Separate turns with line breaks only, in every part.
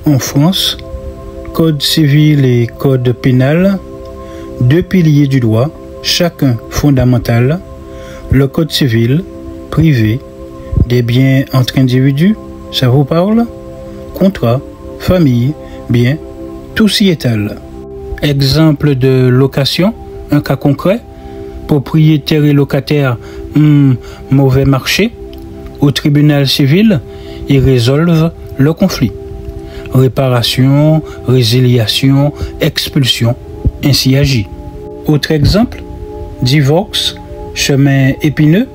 En France, Code civil et Code pénal, deux piliers du droit, chacun fondamental, le Code civil, privé, des biens entre individus, ça vous parle? Contrat, famille, bien, tout s'y étale. Exemple de location, un cas concret, propriétaire et locataire, mauvais marché. Au tribunal civil, ils résolvent le conflit. Réparation, résiliation, expulsion, ainsi agit. Autre exemple, divorce, chemin épineux,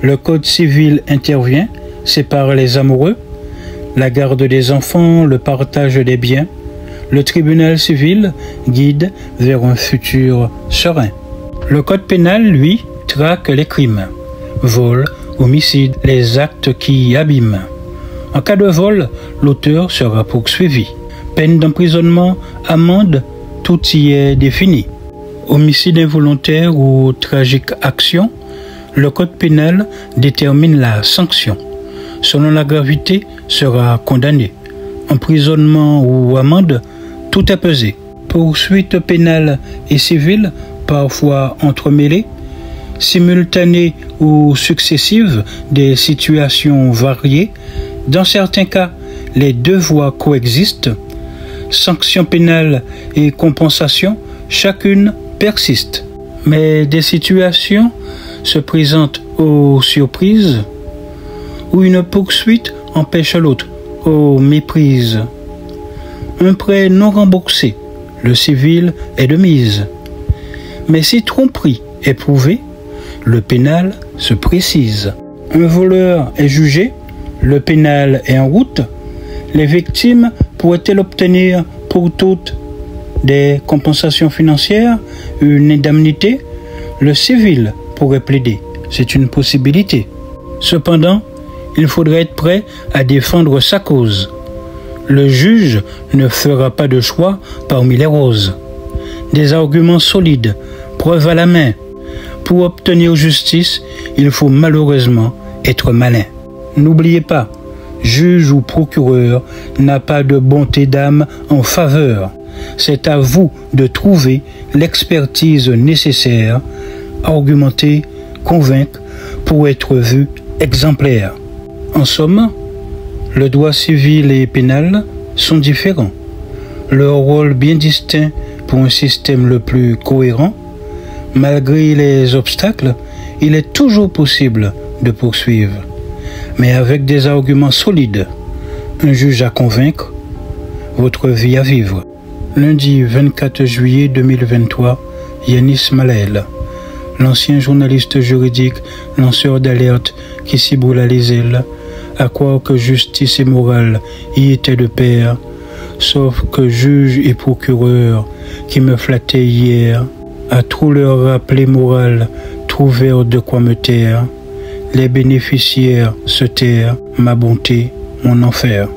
le code civil intervient, sépare les amoureux, la garde des enfants, le partage des biens, le tribunal civil guide vers un futur serein. Le code pénal, lui, traque les crimes, vol, homicide, les actes qui abîment. En cas de vol, l'auteur sera poursuivi. Peine d'emprisonnement, amende, tout y est défini. Homicide involontaire ou tragique action, le code pénal détermine la sanction. Selon la gravité, sera condamné. Emprisonnement ou amende, tout est pesé. Poursuites pénales et civiles, parfois entremêlées, simultanées ou successives, des situations variées. Dans certains cas, les deux voies coexistent. Sanctions pénales et compensation, chacune persiste. Mais des situations se présentent aux surprises, où une poursuite empêche l'autre, aux méprises. Un prêt non remboursé, le civil est de mise. Mais si tromperie est prouvée, le pénal se précise. Un voleur est jugé, le pénal est en route. Les victimes pourraient-elles obtenir pour toutes des compensations financières, une indemnité? Le civil pourrait plaider, c'est une possibilité. Cependant, il faudrait être prêt à défendre sa cause. Le juge ne fera pas de choix parmi les roses. Des arguments solides, preuves à la main. Pour obtenir justice, il faut malheureusement être malin. N'oubliez pas, juge ou procureur n'a pas de bonté d'âme en faveur. C'est à vous de trouver l'expertise nécessaire, argumenter, convaincre pour être vu exemplaire. En somme, le droit civil et pénal sont différents. Leur rôle bien distinct pour un système le plus cohérent. Malgré les obstacles, il est toujours possible de poursuivre, mais avec des arguments solides, un juge à convaincre, votre vie à vivre. Lundi 24 juillet 2023, Yanis Malael, l'ancien journaliste juridique, lanceur d'alerte qui s'y brûla les ailes, à croire que justice et morale y étaient de pair, sauf que juge et procureur qui me flattaient hier, à trop leur rappeler morale, trouvèrent de quoi me taire. Les bénéficiaires se tairent, ma bonté, mon enfer.